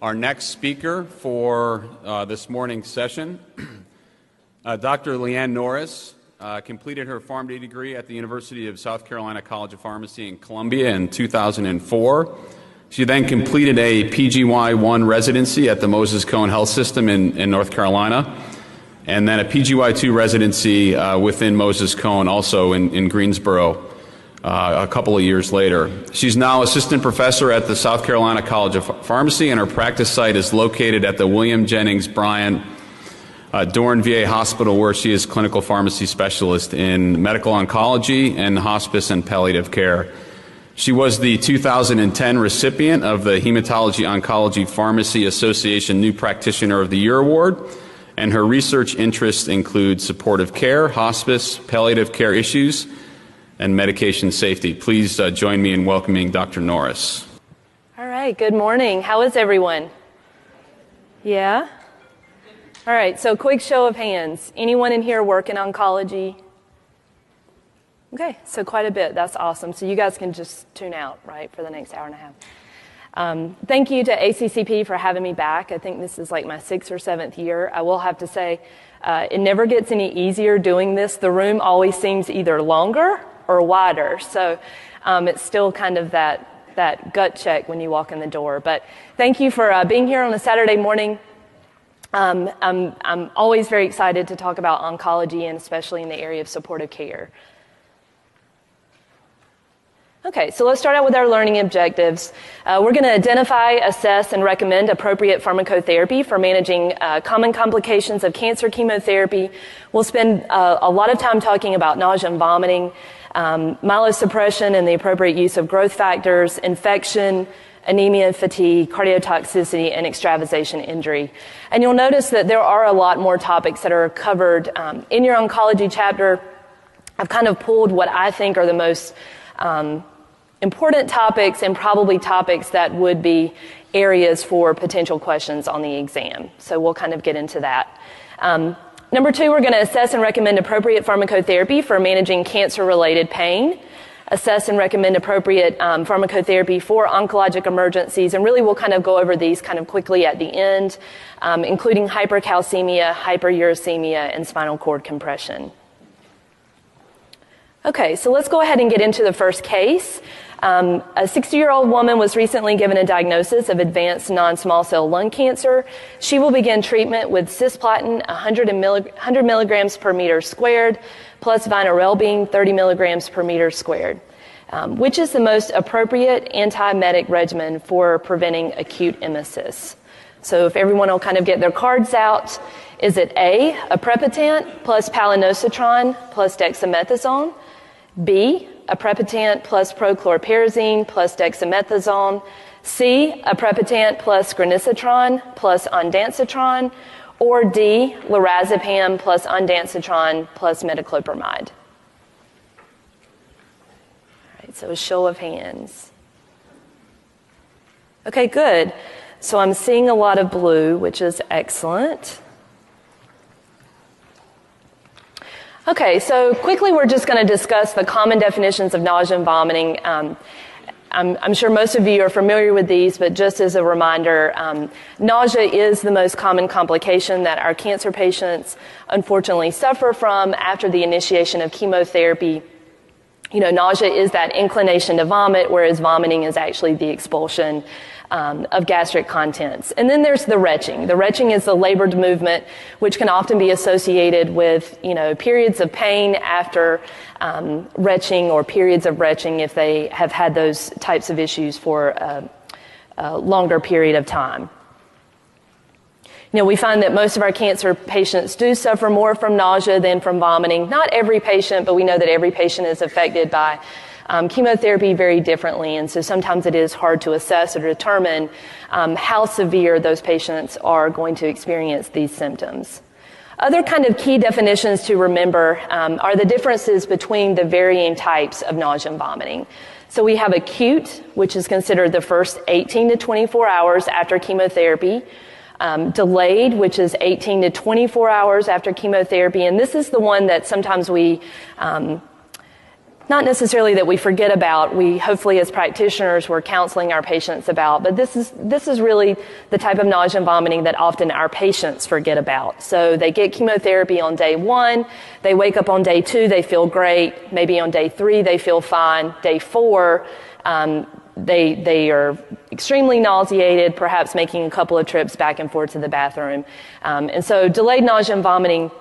Our next speaker for this morning's session, Dr. Leanne Norris, completed her PharmD degree at the University of South Carolina College of Pharmacy in Columbia in 2004. She then completed a PGY-1 residency at the Moses Cone Health System in North Carolina, and then a PGY-2 residency within Moses Cone, also in Greensboro, a couple of years later. She's now assistant professor at the South Carolina College of Pharmacy, and her practice site is located at the William Jennings Bryan Dorn VA Hospital, where she is clinical pharmacy specialist in medical oncology and hospice and palliative care. She was the 2010 recipient of the Hematology Oncology Pharmacy Association New Practitioner of the Year Award, and her research interests include supportive care, hospice, palliative care issues, and medication safety. Please join me in welcoming Dr. Norris. All right, good morning. How is everyone? Yeah? All right, so quick show of hands. Anyone in here work in oncology? Okay, so quite a bit. That's awesome. So you guys can just tune out, right, for the next hour and a half. Thank you to ACCP for having me back. I think this is like my 6th or 7th year. I will have to say, it never gets any easier doing this. The room always seems either longer or wider. So it's still kind of that gut check when you walk in the door. But thank you for being here on a Saturday morning. I'm always very excited to talk about oncology, and especially in the area of supportive care. Okay, so let's start out with our learning objectives. We're going to identify, assess, and recommend appropriate pharmacotherapy for managing common complications of cancer chemotherapy. We'll spend a lot of time talking about nausea and vomiting, myelosuppression and the appropriate use of growth factors, infection, anemia and fatigue, cardiotoxicity, and extravasation injury. And you'll notice that there are a lot more topics that are covered in your oncology chapter. I've kind of pulled what I think are the most important topics, and probably topics that would be areas for potential questions on the exam. So we'll kind of get into that. Number 2, we're going to assess and recommend appropriate pharmacotherapy for managing cancer-related pain. Assess and recommend appropriate pharmacotherapy for oncologic emergencies, and really we'll kind of go over these kind of quickly at the end, including hypercalcemia, hyperuricemia, and spinal cord compression. Okay, so let's go ahead and get into the first case. A 60-year-old woman was recently given a diagnosis of advanced non-small cell lung cancer. She will begin treatment with cisplatin 100 milligrams per meter squared plus vinorelbine 30 milligrams per meter squared, which is the most appropriate antiemetic regimen for preventing acute emesis. So if everyone will kind of get their cards out, is it A, aprepitant plus palinositron plus dexamethasone, B, aprepitant plus prochlorperazine plus dexamethasone, C, aprepitant plus granisetron plus ondansetron, or D, lorazepam plus ondansetron plus metoclopramide? All right, so a show of hands. Okay, good. So I'm seeing a lot of blue, which is excellent. Okay, so quickly we're just going to discuss the common definitions of nausea and vomiting. I'm sure most of you are familiar with these, but just as a reminder, nausea is the most common complication that our cancer patients unfortunately suffer from after the initiation of chemotherapy. You know, nausea is that inclination to vomit, whereas vomiting is actually the expulsion of gastric contents. And then there's the retching. The retching is the labored movement, which can often be associated with, you know, periods of pain after retching, or periods of retching if they have had those types of issues for a longer period of time. You know, we find that most of our cancer patients do suffer more from nausea than from vomiting. Not every patient, but we know that every patient is affected by chemotherapy very differently, and so sometimes it is hard to assess or determine how severe those patients are going to experience these symptoms. Other kind of key definitions to remember are the differences between the varying types of nausea and vomiting. So we have acute, which is considered the first 18 to 24 hours after chemotherapy. Delayed, which is 18 to 24 hours after chemotherapy, and this is the one that sometimes we not necessarily that we forget about, we hopefully as practitioners we're counseling our patients about, but this is really the type of nausea and vomiting that often our patients forget about. So they get chemotherapy on day 1, they wake up on day 2, they feel great, maybe on day 3 they feel fine, day 4 they are extremely nauseated, perhaps making a couple of trips back and forth to the bathroom. And so delayed nausea and vomiting,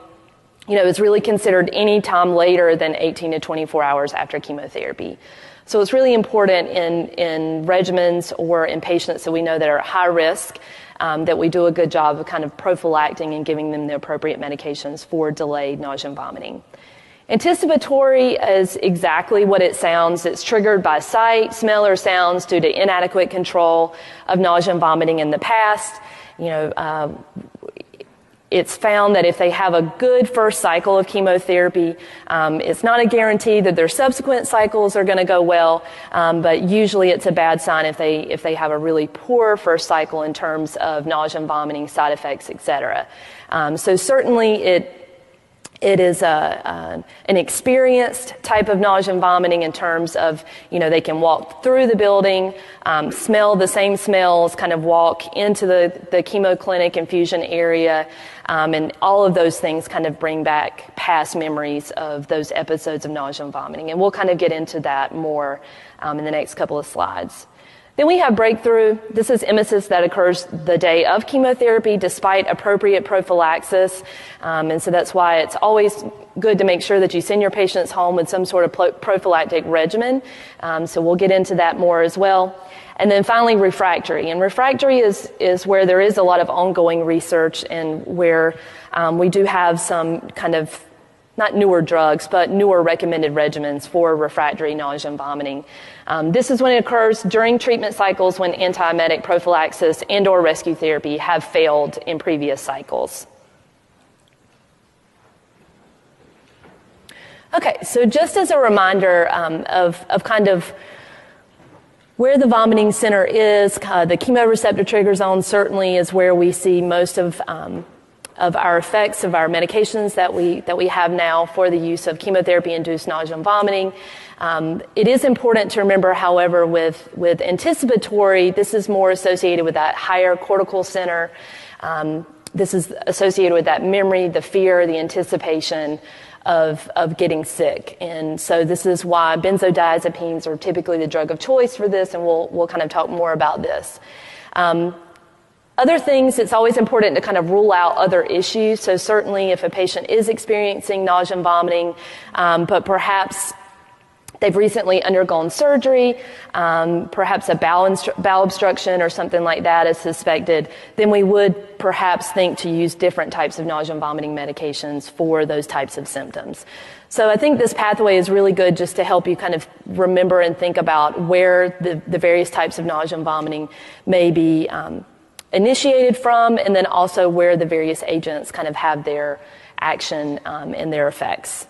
is really considered any time later than 18 to 24 hours after chemotherapy. So it's really important in regimens or in patients that we know that are at high risk that we do a good job of kind of prophylacting and giving them the appropriate medications for delayed nausea and vomiting. Anticipatory is exactly what it sounds. It's triggered by sight, smell, or sounds due to inadequate control of nausea and vomiting in the past. It's found that if they have a good first cycle of chemotherapy, it's not a guarantee that their subsequent cycles are going to go well, but usually it's a bad sign if they have a really poor first cycle in terms of nausea and vomiting, side effects, etc. So certainly it is an experienced type of nausea and vomiting in terms of, they can walk through the building, smell the same smells, kind of walk into the chemo clinic infusion area, and all of those things kind of bring back past memories of those episodes of nausea and vomiting. And we'll kind of get into that more in the next couple of slides. Then we have breakthrough. This is emesis that occurs the day of chemotherapy despite appropriate prophylaxis. And so that's why it's always good to make sure that you send your patients home with some sort of prophylactic regimen. So we'll get into that more as well. And then finally, refractory. And refractory is where there is a lot of ongoing research and where we do have some kind of not newer drugs, but newer recommended regimens for refractory nausea and vomiting. This is when it occurs during treatment cycles when antiemetic prophylaxis and or rescue therapy have failed in previous cycles. Okay, so just as a reminder of kind of where the vomiting center is, the chemoreceptor trigger zone certainly is where we see most of our effects of our medications that we have now for the use of chemotherapy-induced nausea and vomiting. It is important to remember, however, with anticipatory, this is more associated with that higher cortical center. This is associated with that memory, the fear, the anticipation of getting sick. And so this is why benzodiazepines are typically the drug of choice for this, and we'll kind of talk more about this. Other things, it's always important to kind of rule out other issues. So certainly if a patient is experiencing nausea and vomiting, but perhaps they've recently undergone surgery, perhaps a bowel obstruction or something like that is suspected, then we would perhaps think to use different types of nausea and vomiting medications for those types of symptoms. So I think this pathway is really good just to help you kind of remember and think about where the various types of nausea and vomiting may be initiated from, and then also where the various agents kind of have their action and their effects.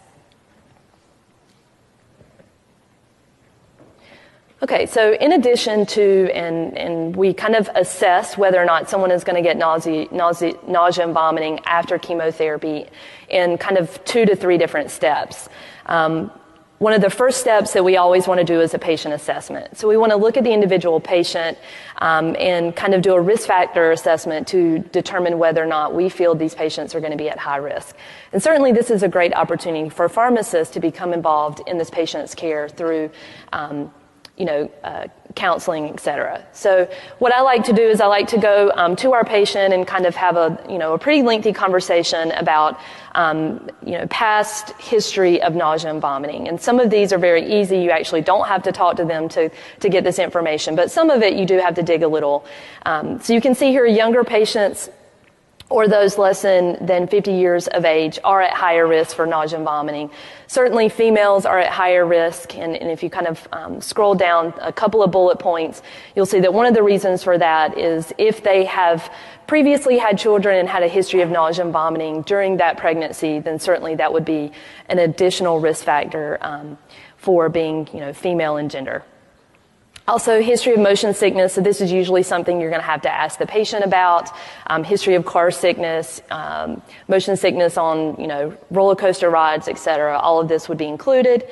Okay, so in addition to, and we kind of assess whether or not someone is going to get nausea and vomiting after chemotherapy in kind of 2 to 3 different steps. One of the first steps that we always want to do is a patient assessment. So we want to look at the individual patient and kind of do a risk factor assessment to determine whether or not we feel these patients are going to be at high risk. And certainly this is a great opportunity for pharmacists to become involved in this patient's care through counseling, et cetera. So what I like to do is I like to go to our patient and kind of have a pretty lengthy conversation about past history of nausea and vomiting. And some of these are very easy. You actually don't have to talk to them to get this information, but some of it you do have to dig a little. So you can see here younger patients or those less than 50 years of age are at higher risk for nausea and vomiting. Certainly females are at higher risk, and if you kind of scroll down a couple of bullet points, you'll see that one of the reasons for that is if they have previously had children and had a history of nausea and vomiting during that pregnancy, then certainly that would be an additional risk factor for being female in gender. Also, history of motion sickness. So this is usually something you're going to have to ask the patient about. History of car sickness, motion sickness on, roller coaster rides, etc. All of this would be included.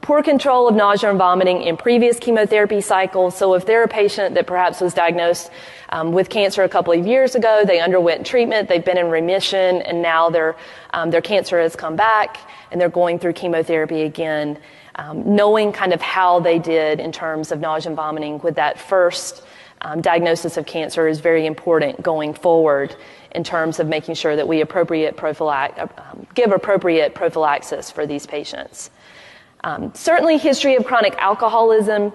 Poor control of nausea and vomiting in previous chemotherapy cycles. So if they're a patient that perhaps was diagnosed with cancer a couple of years ago, they underwent treatment, they've been in remission, and now their cancer has come back and they're going through chemotherapy again, knowing kind of how they did in terms of nausea and vomiting with that first diagnosis of cancer is very important going forward in terms of making sure that we give appropriate prophylaxis for these patients. Certainly, history of chronic alcoholism.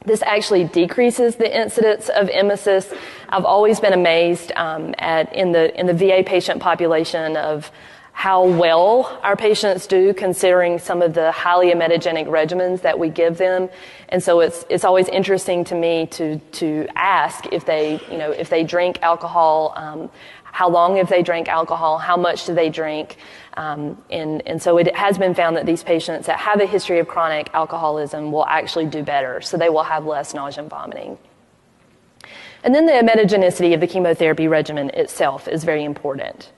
This actually decreases the incidence of emesis. I've always been amazed in the VA patient population of how well our patients do considering some of the highly emetogenic regimens that we give them. And so it's always interesting to me to ask if they drink alcohol, how long have they drank alcohol, how much do they drink. And so it has been found that these patients that have a history of chronic alcoholism will actually do better. So they will have less nausea and vomiting. And then the emetogenicity of the chemotherapy regimen itself is very important.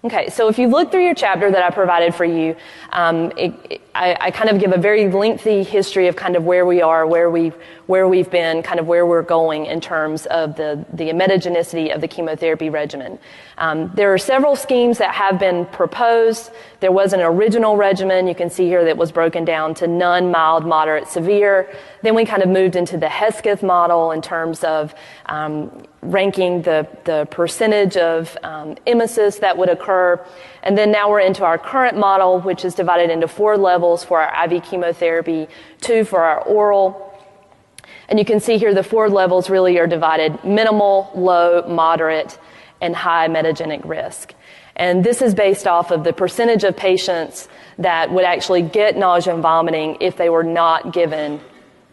Okay, so if you look through your chapter that I provided for you, I kind of give a very lengthy history of kind of where we are, where we've been, kind of where we're going in terms of the emetogenicity of the chemotherapy regimen. There are several schemes that have been proposed. There was an original regimen, you can see here, that was broken down to none, mild, moderate, severe. Then we kind of moved into the Hesketh model in terms of ranking the percentage of emesis that would occur. And then now we're into our current model, which is divided into 4 levels for our IV chemotherapy, 2 for our oral. And you can see here the 4 levels really are divided: minimal, low, moderate, and high emetogenic risk. And this is based off of the percentage of patients that would actually get nausea and vomiting if they were not given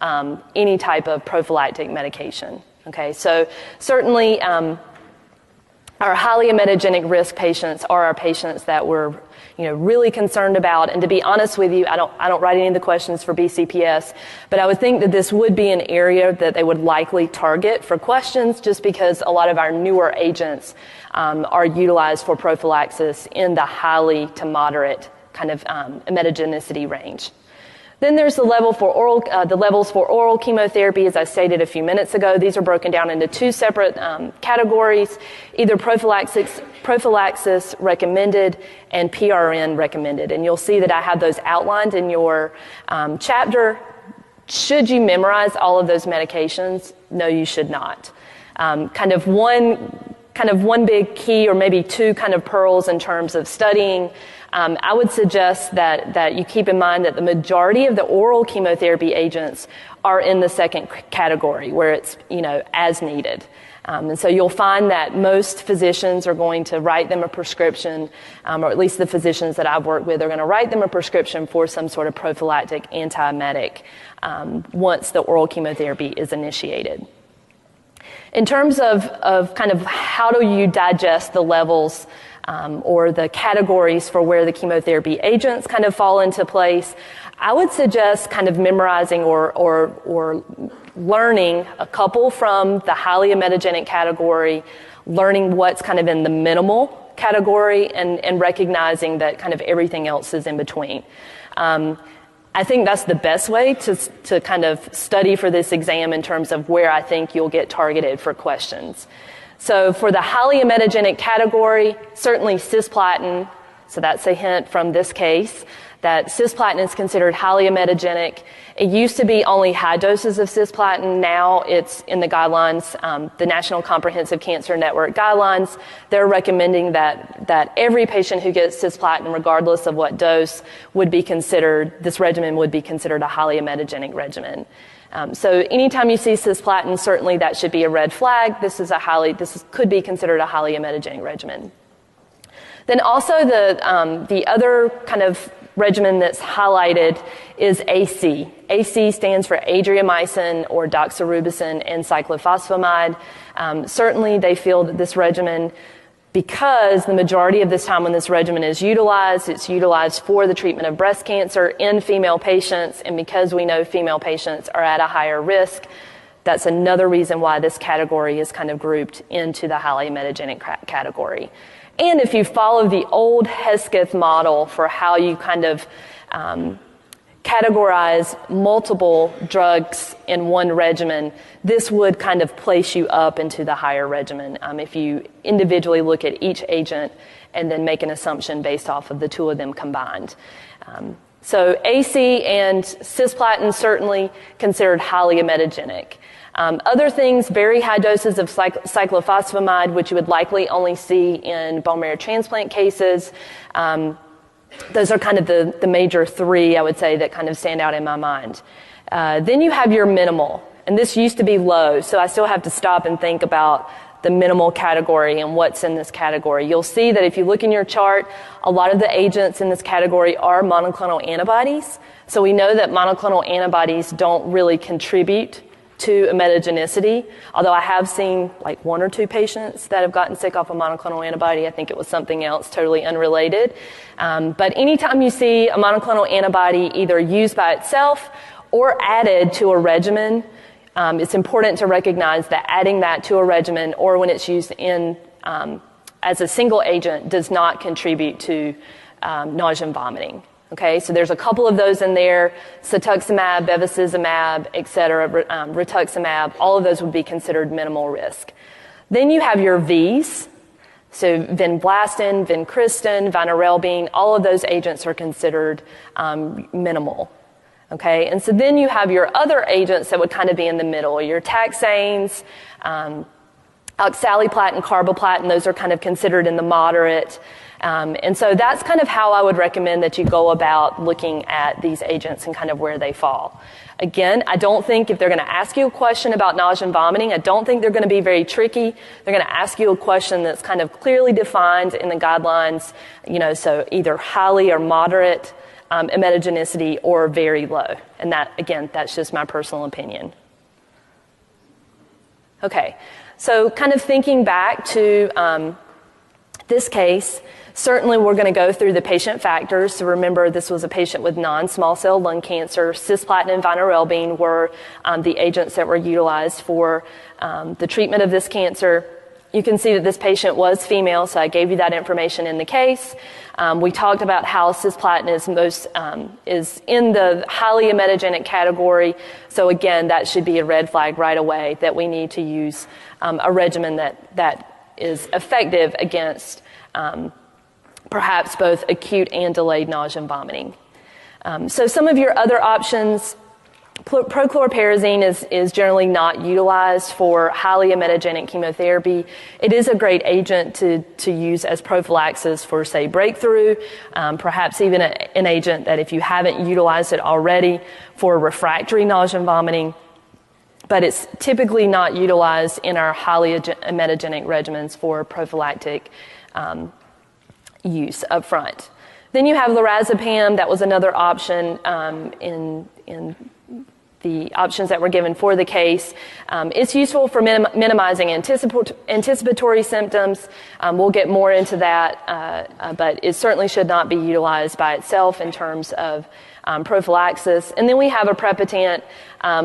any type of prophylactic medication. Okay, so certainly our highly emetogenic risk patients are our patients that we're really concerned about. And to be honest with you, I don't write any of the questions for BCPS, but I would think that this would be an area that they would likely target for questions, just because a lot of our newer agents are utilized for prophylaxis in the highly to moderate kind of emetogenicity range. Then there's the levels for oral chemotherapy, as I stated a few minutes ago. These are broken down into 2 separate categories: either prophylaxis recommended and PRN recommended. And you'll see that I have those outlined in your chapter. Should you memorize all of those medications? No, you should not. Kind of one big key, or maybe 2 kind of pearls in terms of studying. I would suggest that you keep in mind that the majority of the oral chemotherapy agents are in the second category, where it's, as needed. And so you'll find that most physicians are going to write them a prescription, or at least the physicians that I've worked with are going to write them a prescription for some sort of prophylactic antiemetic once the oral chemotherapy is initiated. In terms of kind of how do you digest the levels or the categories for where the chemotherapy agents kind of fall into place, I would suggest kind of memorizing or learning a couple from the highly emetogenic category, learning what's kind of in the minimal category, and recognizing that kind of everything else is in between. I think that's the best way to kind of study for this exam in terms of where I think you'll get targeted for questions. So for the highly emetogenic category, certainly cisplatin, so that's a hint from this case, that cisplatin is considered highly emetogenic. It used to be only high doses of cisplatin. Now it's in the guidelines, the National Comprehensive Cancer Network guidelines. They're recommending that every patient who gets cisplatin, regardless of what dose, this regimen would be considered a highly emetogenic regimen. So anytime you see cisplatin, certainly that should be a red flag. This could be considered a highly emetogenic regimen. Then also the other kind of regimen that's highlighted is AC. AC stands for adriamycin or doxorubicin and cyclophosphamide. Certainly they feel that this regimen, because the majority of this time when this regimen is utilized, it's utilized for the treatment of breast cancer in female patients, and because we know female patients are at a higher risk, that's another reason why this category is kind of grouped into the highly emetogenic category. And if you follow the old Hesketh model for how you kind of categorize multiple drugs in one regimen, this would kind of place you up into the higher regimen if you individually look at each agent and then make an assumption based off of the two of them combined. So AC and cisplatin certainly considered highly emetogenic. Other things, very high doses of cyclophosphamide, which you would likely only see in bone marrow transplant cases. Those are kind of the major three, I would say, that kind of stand out in my mind. Then you have your minimal, and this used to be low, so I still have to stop and think about the minimal category and what's in this category. You'll see that if you look in your chart, a lot of the agents in this category are monoclonal antibodies. So we know that monoclonal antibodies don't really contribute to emetogenicity, although I have seen like 1 or 2 patients that have gotten sick off a monoclonal antibody. I think it was something else totally unrelated. But anytime you see a monoclonal antibody either used by itself or added to a regimen, it's important to recognize that adding that to a regimen or when it's used in as a single agent does not contribute to nausea and vomiting. Okay, so there's a couple of those in there: cetuximab, bevacizumab, et cetera, rituximab. All of those would be considered minimal risk. Then you have your Vs. So vinblastine, vincristine, vinorelbine, all of those agents are considered minimal. Okay, and so then you have your other agents that would kind of be in the middle, your taxanes, oxaliplatin, carboplatin. Those are kind of considered in the moderate. And so that's kind of how I would recommend that you go about looking at these agents and kind of where they fall. Again, I don't think if they're going to ask you a question about nausea and vomiting, I don't think they're going to be very tricky. They're going to ask you a question that's kind of clearly defined in the guidelines, so either highly or moderate emetogenicity or very low. And that, again, that's just my personal opinion. Okay, so kind of thinking back to this case, certainly we're going to go through the patient factors. So remember, this was a patient with non-small cell lung cancer. Cisplatin and vinorelbine were the agents that were utilized for the treatment of this cancer. You can see that this patient was female, so I gave you that information in the case. We talked about how cisplatin is in the highly emetogenic category. So again, that should be a red flag right away that we need to use a regimen that is effective against perhaps both acute and delayed nausea and vomiting. So some of your other options, prochlorperazine is generally not utilized for highly emetogenic chemotherapy. It is a great agent to use as prophylaxis for, say, breakthrough, perhaps even an agent that if you haven't utilized it already for refractory nausea and vomiting, but it's typically not utilized in our highly emetogenic regimens for prophylactic use up front. Then you have lorazepam. That was another option in the options that were given for the case. It's useful for minimizing anticipatory symptoms. We'll get more into that, but it certainly should not be utilized by itself in terms of prophylaxis. And then we have aprepitant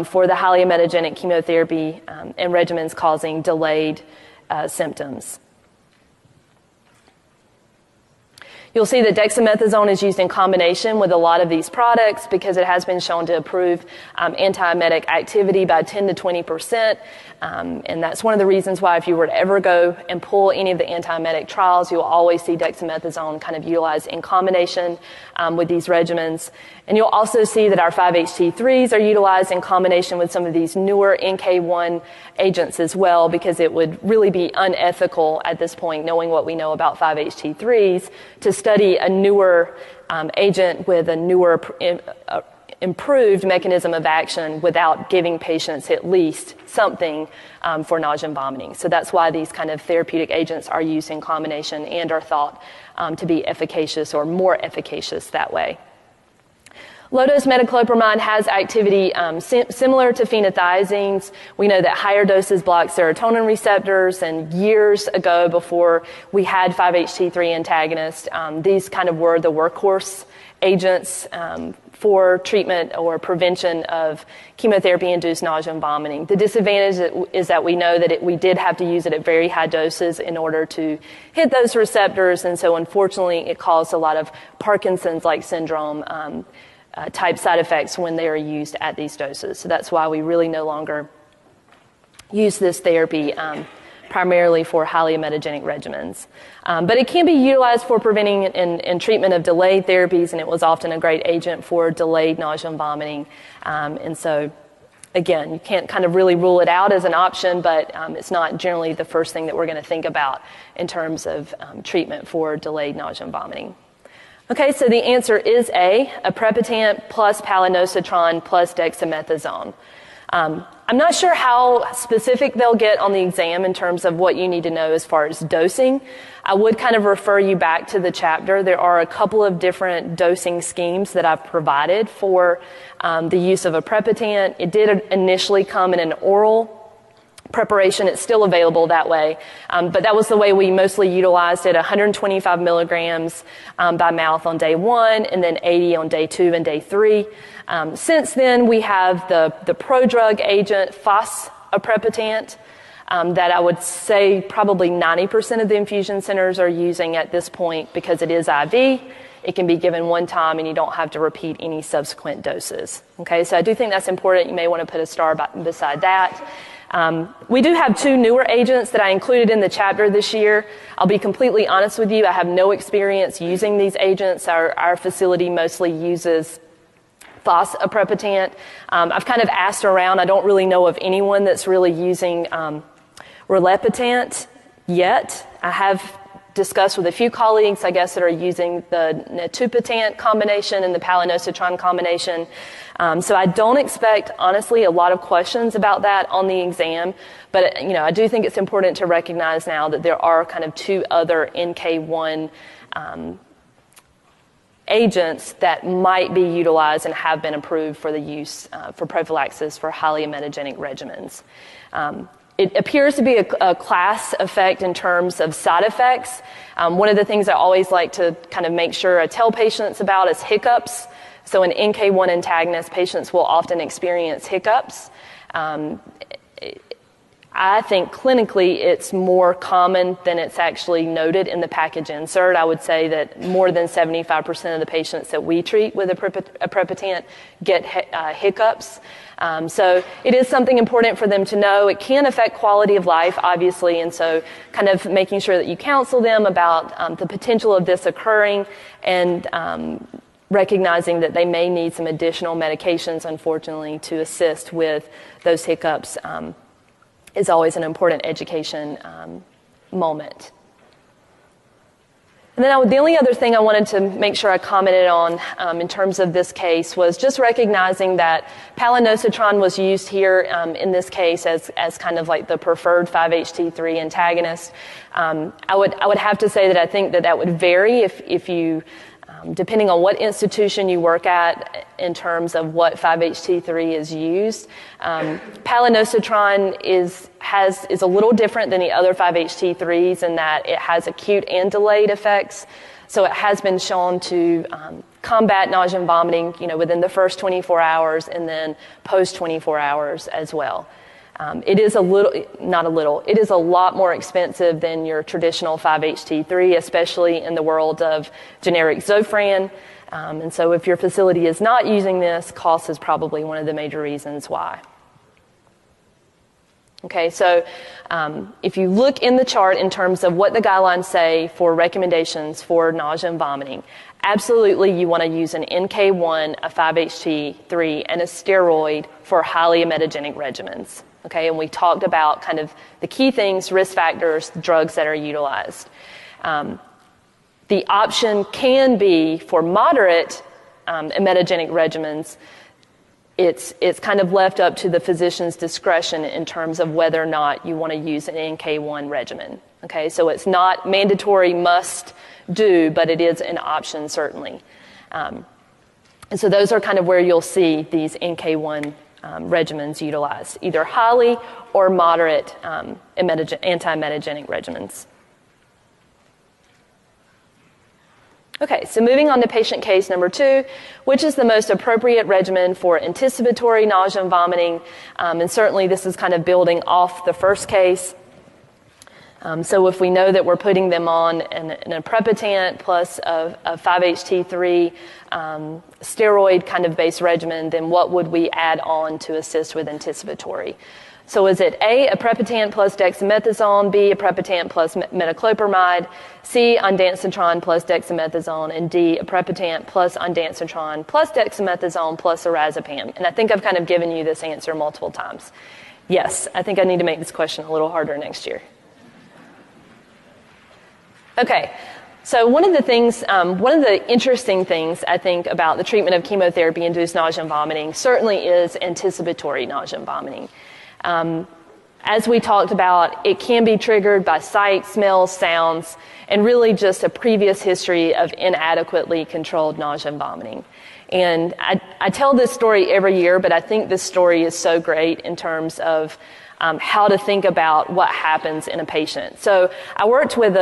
for the highly emetogenic chemotherapy and regimens causing delayed symptoms. You'll see that dexamethasone is used in combination with a lot of these products because it has been shown to improve antiemetic activity by 10 to 20%. And that's one of the reasons why if you were to ever go and pull any of the antiemetic trials, you'll always see dexamethasone kind of utilized in combination with these regimens. And you'll also see that our 5-HT3s are utilized in combination with some of these newer NK1 agents as well, because it would really be unethical at this point, knowing what we know about 5-HT3s, to study a newer agent with a newer improved mechanism of action without giving patients at least something for nausea and vomiting. So that's why these kind of therapeutic agents are used in combination and are thought to be efficacious or more efficacious that way. Low-dose metoclopramide has activity similar to phenothiazines. We know that higher doses block serotonin receptors, and years ago, before we had 5-HT3 antagonists, these kind of were the workhorse agents for treatment or prevention of chemotherapy-induced nausea and vomiting. The disadvantage is that we know that we did have to use it at very high doses in order to hit those receptors, and so unfortunately it caused a lot of Parkinson's-like syndrome type side effects when they are used at these doses. So that's why we really no longer use this therapy primarily for highly emetogenic regimens. But it can be utilized for preventing and treatment of delayed therapies, and it was often a great agent for delayed nausea and vomiting. And so, again, you can't kind of really rule it out as an option, but it's not generally the first thing that we're going to think about in terms of treatment for delayed nausea and vomiting. Okay, so the answer is A, aprepitant plus palonosetron plus dexamethasone. I'm not sure how specific they'll get on the exam in terms of what you need to know as far as dosing. I would kind of refer you back to the chapter. There are a couple of different dosing schemes that I've provided for the use of aprepitant. It did initially come in an oral preparation. It's still available that way, but that was the way we mostly utilized it, 125 milligrams by mouth on day 1 and then 80 on day 2 and day 3. Since then, we have the prodrug agent fosaprepitant that I would say probably 90% of the infusion centers are using at this point because it is IV. It can be given one time and you don't have to repeat any subsequent doses. Okay, so I do think that's important. You may want to put a star beside that. We do have 2 newer agents that I included in the chapter this year. I'll be completely honest with you, I have no experience using these agents. Our facility mostly uses fosaprepitant. I've kind of asked around. I don't really know of anyone that's really using relepitant yet. I have discussed with a few colleagues, I guess, that are using the neutropenia combination and the palonosetron combination. So I don't expect, honestly, a lot of questions about that on the exam. But, I do think it's important to recognize now that there are kind of 2 other NK1 agents that might be utilized and have been approved for the use for prophylaxis for highly emetogenic regimens. It appears to be a class effect in terms of side effects. One of the things I always like to kind of make sure I tell patients about is hiccups. So in NK1 antagonists, patients will often experience hiccups. I think clinically it's more common than it's actually noted in the package insert. I would say that more than 75% of the patients that we treat with aprepitant get hiccups. So it is something important for them to know. It can affect quality of life, obviously, and so kind of making sure that you counsel them about the potential of this occurring and recognizing that they may need some additional medications, unfortunately, to assist with those hiccups is always an important education moment. And then the only other thing I wanted to make sure I commented on in terms of this case was just recognizing that palonosetron was used here in this case as kind of like the preferred 5-HT3 antagonist. I would have to say that I think that would vary if you depending on what institution you work at in terms of what 5-HT3 is used. Palonosetron is a little different than the other 5-HT3s in that it has acute and delayed effects. So it has been shown to combat nausea and vomiting, within the first 24 hours and then post 24 hours as well. It is it is a lot more expensive than your traditional 5-HT3, especially in the world of generic Zofran. And so if your facility is not using this, cost is probably one of the major reasons why. Okay, so if you look in the chart in terms of what the guidelines say for recommendations for nausea and vomiting, absolutely you want to use an NK1, a 5-HT3, and a steroid for highly emetogenic regimens. Okay, and we talked about kind of the key things, risk factors, drugs that are utilized. The option can be for moderate emetogenic regimens. It's kind of left up to the physician's discretion in terms of whether or not you want to use an NK1 regimen. Okay, so it's not mandatory must do, but it is an option certainly. And so those are kind of where you'll see these NK1 regimens utilized, either highly or moderate anti-emetogenic regimens. Okay, so moving on to patient case number 2, which is the most appropriate regimen for anticipatory nausea and vomiting, and certainly this is kind of building off the first case. So if we know that we're putting them on an aprepitant plus a 5-HT3 steroid kind of base regimen, then what would we add on to assist with anticipatory? So is it A, aprepitant plus dexamethasone, B, aprepitant plus metoclopramide, C, ondansetron plus dexamethasone, and D, aprepitant plus ondansetron plus dexamethasone plus orazepam? And I think I've kind of given you this answer multiple times. Yes, I think I need to make this question a little harder next year. Okay, so one of the interesting things I think about the treatment of chemotherapy-induced nausea and vomiting certainly is anticipatory nausea and vomiting. As we talked about, it can be triggered by sight, smells, sounds, and really just a previous history of inadequately controlled nausea and vomiting. And I tell this story every year, but I think this story is so great in terms of how to think about what happens in a patient. So I worked with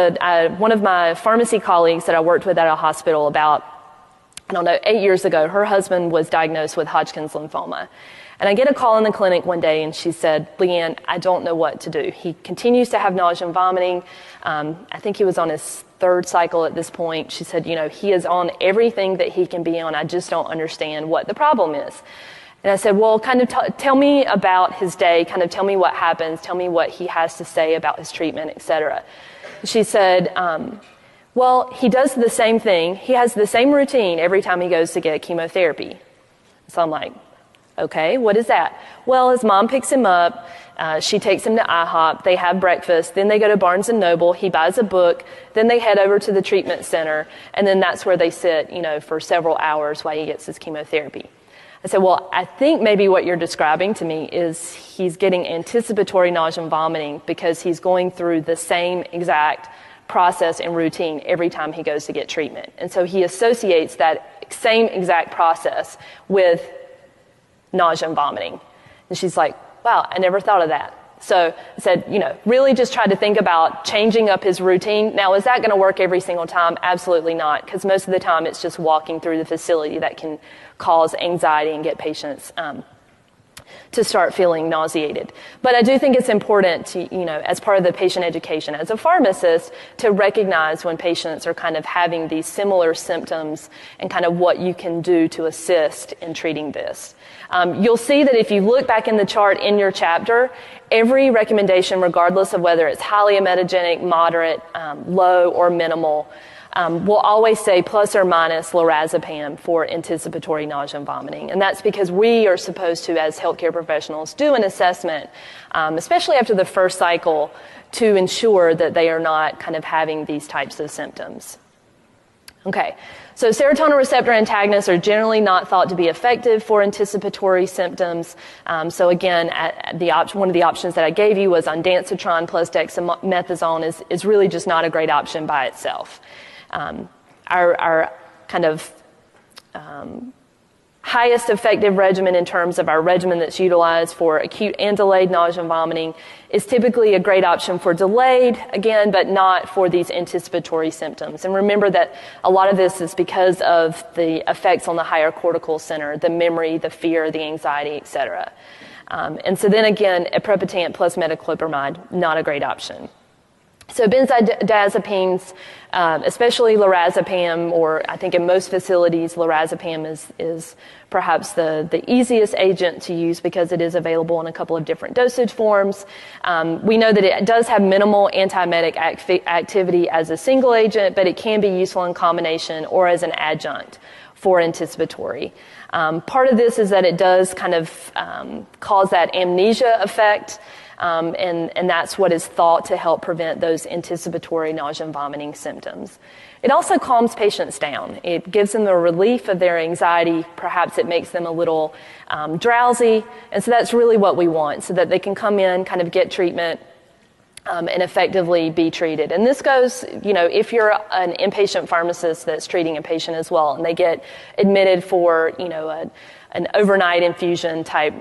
one of my pharmacy colleagues that I worked with at a hospital about, 8 years ago. Her husband was diagnosed with Hodgkin's lymphoma. And I get a call in the clinic one day, and she said, "Leanne, I don't know what to do. He continues to have nausea and vomiting. I think he was on his 3rd cycle at this point." She said, "He is on everything that he can be on. I just don't understand what the problem is." And I said, "Well, kind of tell me about his day. Kind of tell me what happens. Tell me what he has to say about his treatment, etc." She said, "Well, he does the same thing. He has the same routine every time he goes to get chemotherapy." So I'm like, "Okay, what is that?" "Well, his mom picks him up. She takes him to IHOP. They have breakfast. Then they go to Barnes & Noble. He buys a book. Then they head over to the treatment center. And then that's where they sit, for several hours while he gets his chemotherapy." I said, "Well, I think maybe what you're describing to me is he's getting anticipatory nausea and vomiting because he's going through the same exact process and routine every time he goes to get treatment. And so he associates that same exact process with nausea and vomiting." And she's like, "Wow, I never thought of that." So I said, really just tried to think about changing up his routine. Now, is that going to work every single time? Absolutely not, because most of the time it's just walking through the facility that can cause anxiety and get patients to start feeling nauseated. But I do think it's important to, as part of the patient education as a pharmacist, to recognize when patients are kind of having these similar symptoms and kind of what you can do to assist in treating this. You'll see that if you look back in the chart in your chapter, every recommendation, regardless of whether it's highly emetogenic, moderate, low, or minimal, will always say plus or minus lorazepam for anticipatory nausea and vomiting. And that's because we are supposed to, as healthcare professionals, do an assessment, especially after the first cycle, to ensure that they are not kind of having these types of symptoms. Okay, so serotonin receptor antagonists are generally not thought to be effective for anticipatory symptoms. So again, one of the options that I gave you was ondansetron plus dexamethasone is really just not a great option by itself. Our kind of highest effective regimen in terms of our regimen that's utilized for acute and delayed nausea and vomiting is typically a great option for delayed, again, but not for these anticipatory symptoms. And remember that a lot of this is because of the effects on the higher cortical center, the memory, the fear, the anxiety, etc. And so then again, aprepitant plus metoclopramide, not a great option. So benzodiazepines, especially lorazepam, or I think in most facilities, lorazepam is perhaps the easiest agent to use because it is available in a couple of different dosage forms. We know that it does have minimal antiemetic activity as a single agent, but it can be useful in combination or as an adjunct for anticipatory. Part of this is that it does kind of cause that amnesia effect. And that's what is thought to help prevent those anticipatory nausea and vomiting symptoms. It also calms patients down. It gives them the relief of their anxiety. Perhaps it makes them a little drowsy. And so that's really what we want, so that they can come in, kind of get treatment, and effectively be treated. And this goes, if you're an inpatient pharmacist that's treating a patient as well, and they get admitted for, an overnight infusion type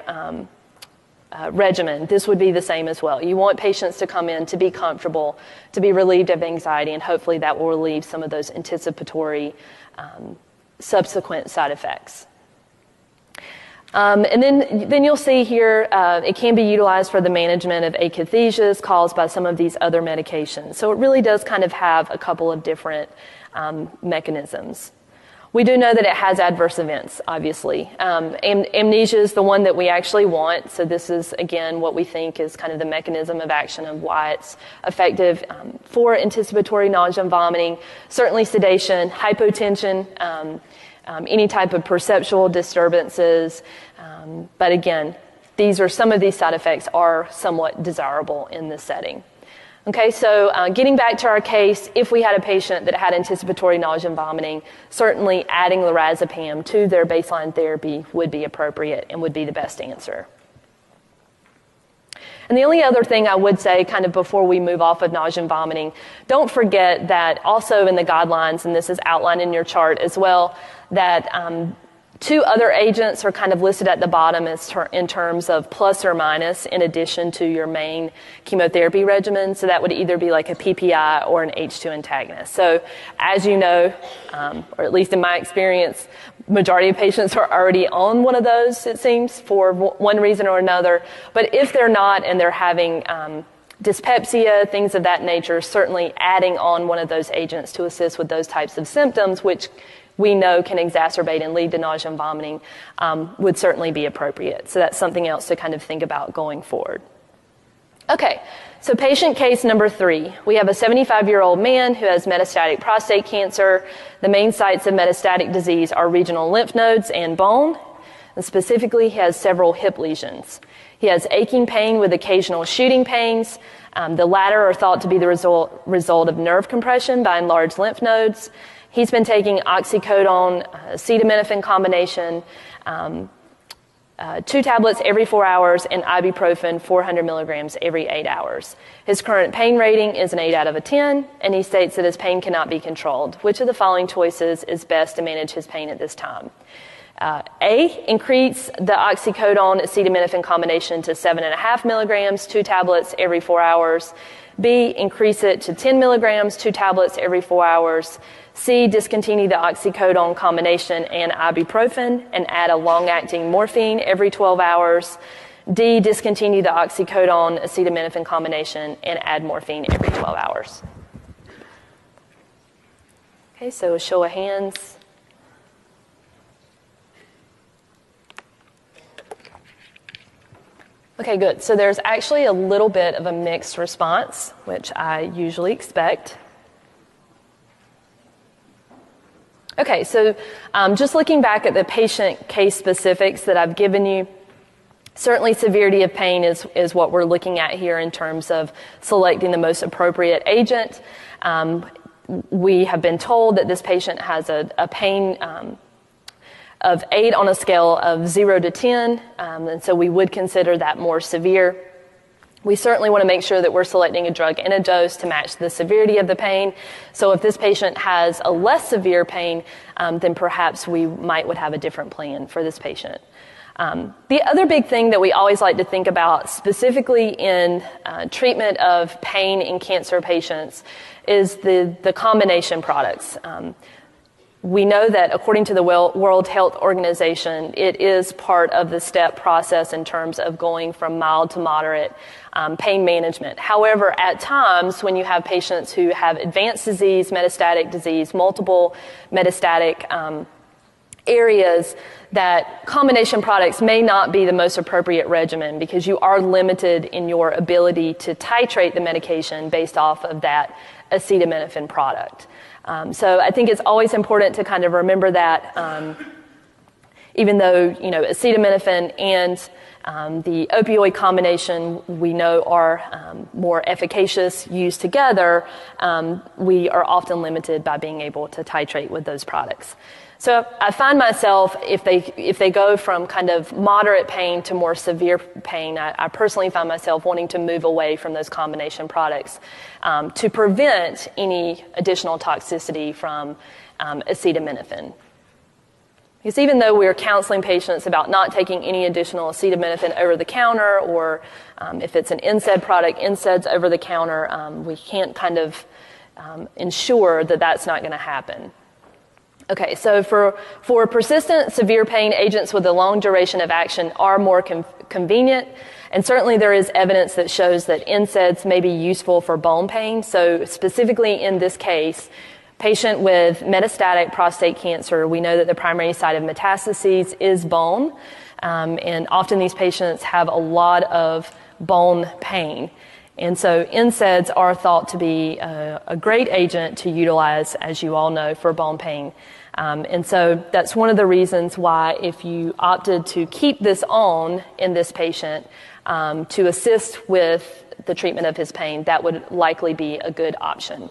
regimen, this would be the same as well. You want patients to come in to be comfortable, to be relieved of anxiety, and hopefully that will relieve some of those anticipatory subsequent side effects. And then you'll see here it can be utilized for the management of akathisias caused by some of these other medications. So it really does kind of have a couple of different mechanisms. We do know that it has adverse events, obviously. Amnesia is the one that we actually want. So this is, again, what we think is kind of the mechanism of action of why it's effective for anticipatory nausea and vomiting. Certainly sedation, hypotension, any type of perceptual disturbances. But again, some of these side effects are somewhat desirable in this setting. Okay, so getting back to our case, if we had a patient that had anticipatory nausea and vomiting, certainly adding lorazepam to their baseline therapy would be appropriate and would be the best answer. And the only other thing I would say kind of before we move off of nausea and vomiting, don't forget that also in the guidelines, and this is outlined in your chart as well, that 2 other agents are kind of listed at the bottom in terms of plus or minus in addition to your main chemotherapy regimen. So that would either be like a PPI or an H2 antagonist. So as you know, or at least in my experience, majority of patients are already on one of those, it seems, for one reason or another. But if they're not and they're having dyspepsia, things of that nature, certainly adding on one of those agents to assist with those types of symptoms, which we know can exacerbate and lead to nausea and vomiting, would certainly be appropriate. So that's something else to kind of think about going forward. Okay, so patient case number 3. We have a 75-year-old man who has metastatic prostate cancer. The main sites of metastatic disease are regional lymph nodes and bone. And specifically, he has several hip lesions. He has aching pain with occasional shooting pains. The latter are thought to be the result of nerve compression by enlarged lymph nodes. He's been taking oxycodone, acetaminophen combination, 2 tablets every 4 hours, and ibuprofen 400 milligrams every 8 hours. His current pain rating is an 8 out of 10, and he states that his pain cannot be controlled. Which of the following choices is best to manage his pain at this time? A, increase the oxycodone acetaminophen combination to 7.5 milligrams, 2 tablets every 4 hours. B, increase it to 10 milligrams, 2 tablets every 4 hours. C, discontinue the oxycodone combination and ibuprofen and add a long-acting morphine every 12 hours. D, discontinue the oxycodone acetaminophen combination and add morphine every 12 hours. Okay, so a show of hands. Okay, good. So there's actually a little bit of a mixed response, which I usually expect. Okay, so just looking back at the patient case specifics that I've given you, certainly severity of pain is what we're looking at here in terms of selecting the most appropriate agent. We have been told that this patient has a pain of 8 on a scale of 0 to 10, and so we would consider that more severe. We certainly want to make sure that we're selecting a drug and a dose to match the severity of the pain. So if this patient has a less severe pain, then perhaps we would have a different plan for this patient. The other big thing that we always like to think about, specifically in treatment of pain in cancer patients, is the combination products. We know that according to the World Health Organization, it is part of the step process in terms of going from mild to moderate pain management. However, at times when you have patients who have advanced disease, metastatic disease, multiple metastatic areas, that combination products may not be the most appropriate regimen because you are limited in your ability to titrate the medication based off of that acetaminophen product. So I think it's always important to kind of remember that even though, acetaminophen and the opioid combination we know are more efficacious used together, we are often limited by being able to titrate with those products. So I find myself, if they go from kind of moderate pain to more severe pain, I personally find myself wanting to move away from those combination products to prevent any additional toxicity from acetaminophen. Because even though we're counseling patients about not taking any additional acetaminophen over the counter, or if it's an NSAID product, NSAIDs over the counter, we can't kind of ensure that that's not going to happen. Okay, so for persistent severe pain, agents with a long duration of action are more convenient, and certainly there is evidence that shows that NSAIDs may be useful for bone pain. So specifically in this case, patient with metastatic prostate cancer, we know that the primary site of metastases is bone, and often these patients have a lot of bone pain. And so NSAIDs are thought to be a great agent to utilize, as you all know, for bone pain. And so that's one of the reasons why, if you opted to keep this on in this patient to assist with the treatment of his pain, that would likely be a good option.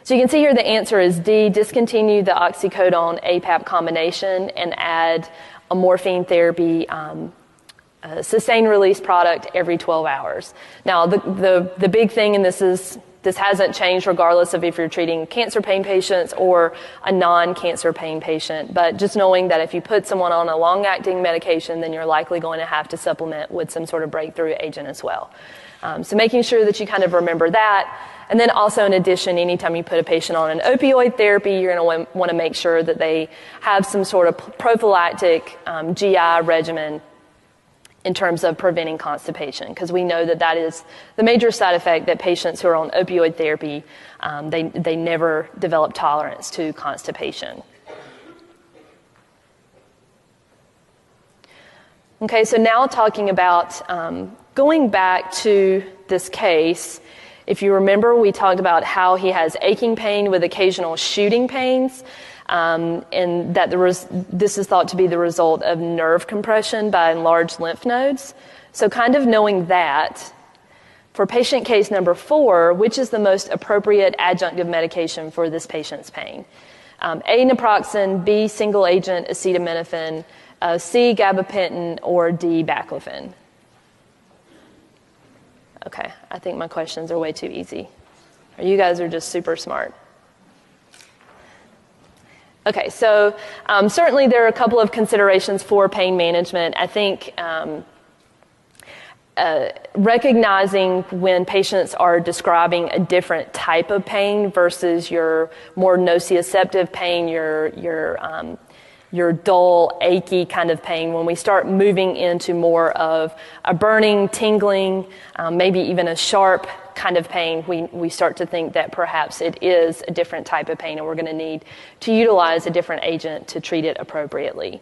So you can see here the answer is D, discontinue the oxycodone-APAP combination and add a morphine therapy sustained release product every 12 hours. Now, the big thing, and this hasn't changed regardless of if you're treating cancer pain patients or a non-cancer pain patient, but just knowing that if you put someone on a long-acting medication, then you're likely going to have to supplement with some sort of breakthrough agent as well. So making sure that you kind of remember that. And then also, in addition, anytime you put a patient on an opioid therapy, you're going to want to make sure that they have some sort of prophylactic GI regimen in terms of preventing constipation, because we know that that is the major side effect, that patients who are on opioid therapy, they never develop tolerance to constipation. Okay, so now talking about going back to this case. If you remember, we talked about how he has aching pain with occasional shooting pains, and that this is thought to be the result of nerve compression by enlarged lymph nodes. So kind of knowing that, for patient case number 4, which is the most appropriate adjunctive medication for this patient's pain? A, naproxen, B, single agent acetaminophen, C, gabapentin, or D, baclofen. Okay, I think my questions are way too easy. Or you guys are just super smart. Okay, so certainly there are a couple of considerations for pain management. I think recognizing when patients are describing a different type of pain versus your more nociceptive pain, your dull, achy kind of pain, when we start moving into more of a burning, tingling, maybe even a sharp kind of pain, we start to think that perhaps it is a different type of pain and we're going to need to utilize a different agent to treat it appropriately.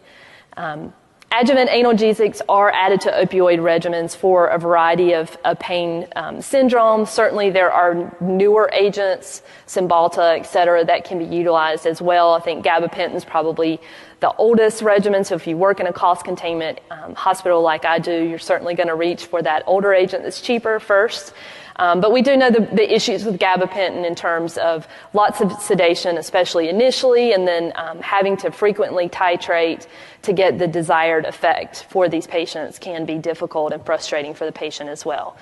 Adjuvant analgesics are added to opioid regimens for a variety of pain syndromes. Certainly there are newer agents, Cymbalta, et cetera, that can be utilized as well. I think gabapentin is probably the oldest regimen, so if you work in a cost containment hospital like I do, you're certainly going to reach for that older agent that's cheaper first. But we do know the issues with gabapentin in terms of lots of sedation, especially initially, and then having to frequently titrate to get the desired effect for these patients can be difficult and frustrating for the patient as well.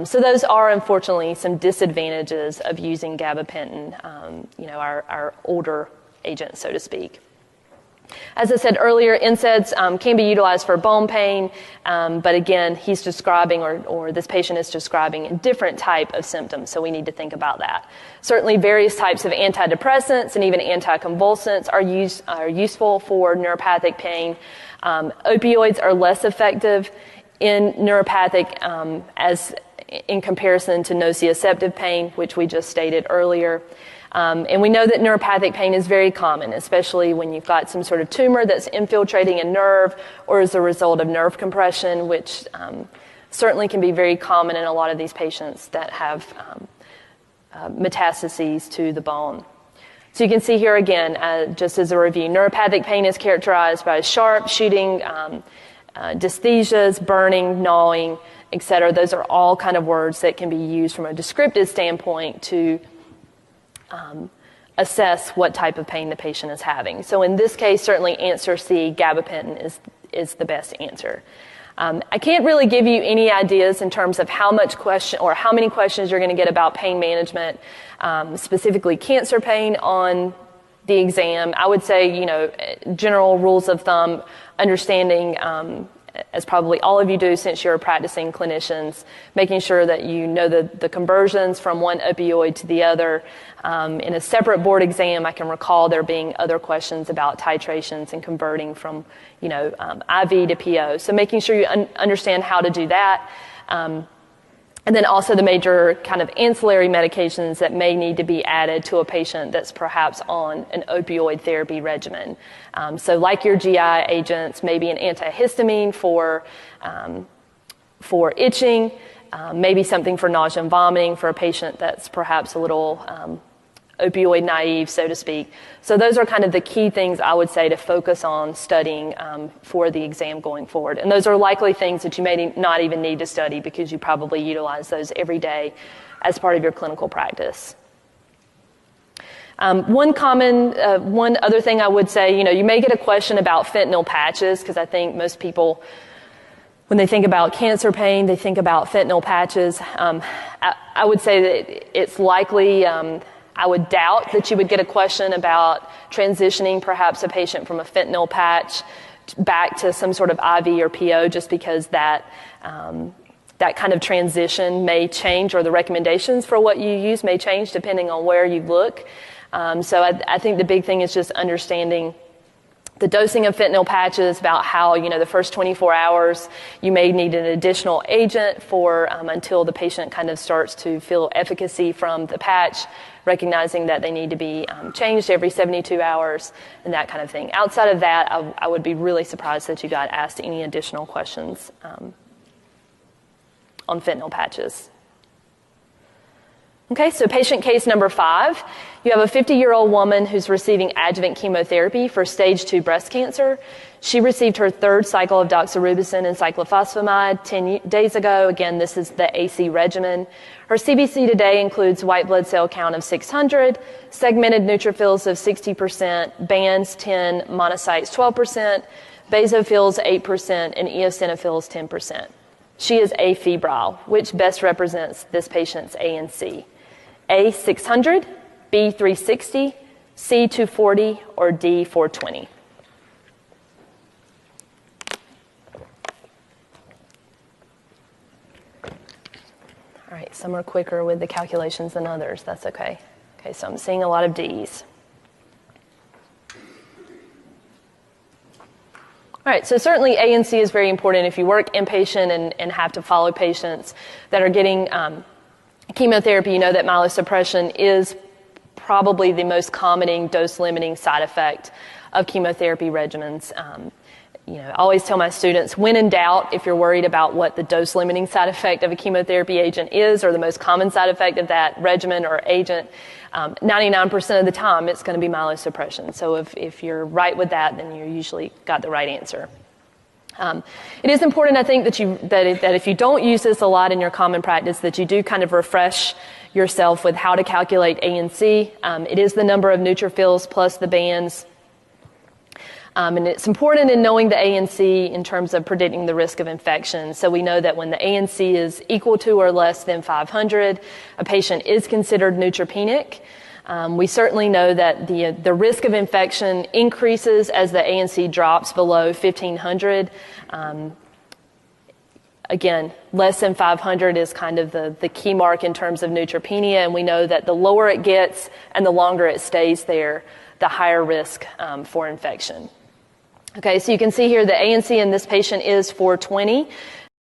So those are, unfortunately, some disadvantages of using gabapentin, our older agent, so to speak. As I said earlier, NSAIDs can be utilized for bone pain, but again, he's describing, or this patient is describing, a different type of symptoms, so we need to think about that. Certainly, various types of antidepressants and even anticonvulsants are useful for neuropathic pain. Opioids are less effective in neuropathic as in comparison to nociceptive pain, which we just stated earlier. And we know that neuropathic pain is very common, especially when you've got some sort of tumor that's infiltrating a nerve or as a result of nerve compression, which certainly can be very common in a lot of these patients that have metastases to the bone. So you can see here again, just as a review, neuropathic pain is characterized by sharp, shooting, dysthesias, burning, gnawing, etc. Those are all kind of words that can be used from a descriptive standpoint to assess what type of pain the patient is having. So in this case, certainly answer C, gabapentin, is the best answer. I can't really give you any ideas in terms of how many questions you're going to get about pain management, specifically cancer pain on the exam. I would say, general rules of thumb, understanding, as probably all of you do since you're practicing clinicians, making sure that you know the conversions from one opioid to the other. In a separate board exam, I can recall there being other questions about titrations and converting from, IV to PO. So making sure you understand how to do that. And then also the major kind of ancillary medications that may need to be added to a patient that's perhaps on an opioid therapy regimen. So like your GI agents, maybe an antihistamine for itching, maybe something for nausea and vomiting for a patient that's perhaps a little opioid naive, so to speak. So those are kind of the key things I would say to focus on studying for the exam going forward. And those are likely things that you may not even need to study because you probably utilize those every day as part of your clinical practice. One other thing I would say, you may get a question about fentanyl patches because I think most people, when they think about cancer pain, they think about fentanyl patches. I would say that it's likely, I would doubt that you would get a question about transitioning perhaps a patient from a fentanyl patch back to some sort of IV or PO just because that kind of transition may change or the recommendations for what you use may change depending on where you look. So I think the big thing is just understanding the dosing of fentanyl patches, about how, the first 24 hours you may need an additional agent for until the patient kind of starts to feel efficacy from the patch, recognizing that they need to be changed every 72 hours and that kind of thing. Outside of that, I would be really surprised that you got asked any additional questions on fentanyl patches. Okay, so patient case number 5. You have a 50-year-old woman who's receiving adjuvant chemotherapy for stage 2 breast cancer. She received her 3rd cycle of doxorubicin and cyclophosphamide 10 days ago. Again, this is the AC regimen. Her CBC today includes white blood cell count of 600, segmented neutrophils of 60%, bands 10, monocytes 12%, basophils 8%, and eosinophils 10%. She is afebrile, which best represents this patient's ANC. A 600, B 360, C 240, or D 420. All right, some are quicker with the calculations than others. That's okay. Okay, so I'm seeing a lot of Ds. All right, so certainly ANC is very important if you work inpatient and have to follow patients that are getting chemotherapy. You know that myelosuppression is probably the most common dose-limiting side effect of chemotherapy regimens. I always tell my students, when in doubt, if you're worried about what the dose-limiting side effect of a chemotherapy agent is or the most common side effect of that regimen or agent, 99% of the time it's going to be myelosuppression. So if you're right with that, then you usually got the right answer. It is important, I think, that if you don't use this a lot in your common practice, that you do kind of refresh yourself with how to calculate ANC. It is the number of neutrophils plus the bands. And it's important in knowing the ANC in terms of predicting the risk of infection. So we know that when the ANC is equal to or less than 500, a patient is considered neutropenic. We certainly know that the risk of infection increases as the ANC drops below 1,500. Again, less than 500 is kind of the key mark in terms of neutropenia, and we know that the lower it gets and the longer it stays there, the higher risk for infection. Okay, so you can see here the ANC in this patient is 420.